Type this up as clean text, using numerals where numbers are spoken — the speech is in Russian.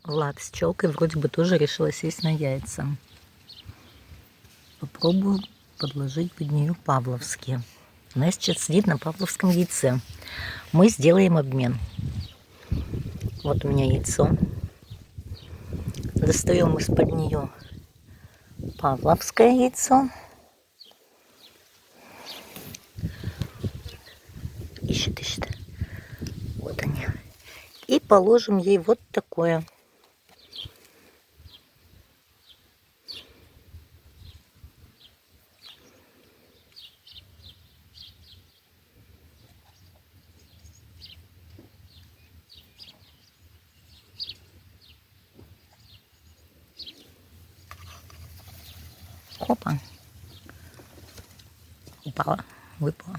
Влад с челкой вроде бы тоже решила сесть на яйца. Попробую подложить под нее павловские. Она сейчас сидит на павловском яйце. Мы сделаем обмен. Вот у меня яйцо. Достаем из-под нее павловское яйцо. Ищет. Вот они. И положим ей вот такое. Опа. Упала, выпала.